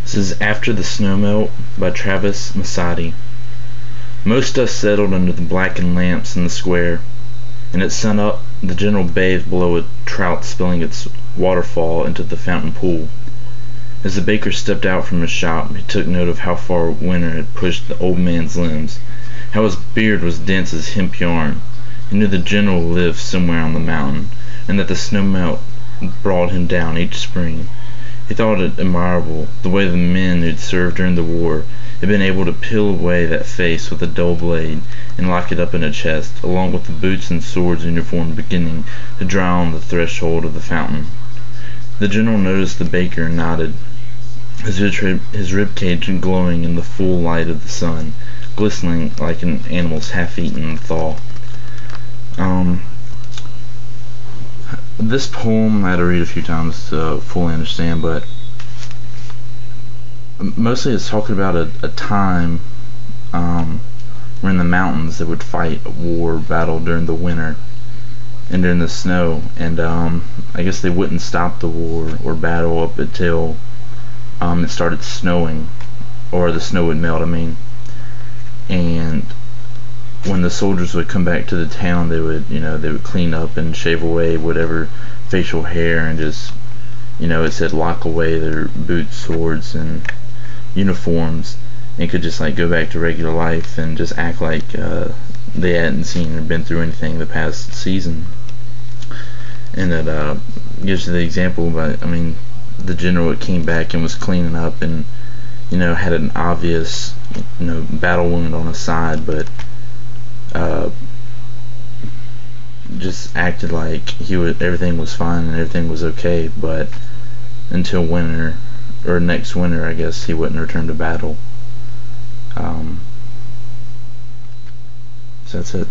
This is After the Snowmelt by Travis Masadi. Most dust settled under the blackened lamps in the square, and at sunup the general bathed below a trout spilling its waterfall into the fountain pool. As the baker stepped out from his shop, he took note of how far winter had pushed the old man's limbs, how his beard was dense as hemp yarn. He knew the general lived somewhere on the mountain, and that the snowmelt brought him down each spring. He thought it admirable, the way the men who'd served during the war had been able to peel away that face with a dull blade and lock it up in a chest, along with the boots and swords uniform beginning to dry on the threshold of the fountain. The general noticed the baker and nodded, his rib cage glowing in the full light of the sun, glistening like an animal's half-eaten in thaw. This poem I had to read a few times to fully understand, but mostly it's talking about a time where in the mountains they would fight a war battle during the winter and during the snow, and I guess they wouldn't stop the war or battle up until it started snowing, or the snow would melt, and when the soldiers would come back to the town, they would clean up and shave away whatever facial hair, and just, it said lock away their boots, swords, and uniforms, and could just go back to regular life and just act like they hadn't seen or been through anything the past season. And that gives you the example about, the general came back and was cleaning up and had an obvious battle wound on his side, but just acted like everything was fine and everything was okay, but until winter, or next winter, I guess, he wouldn't return to battle. So that's it.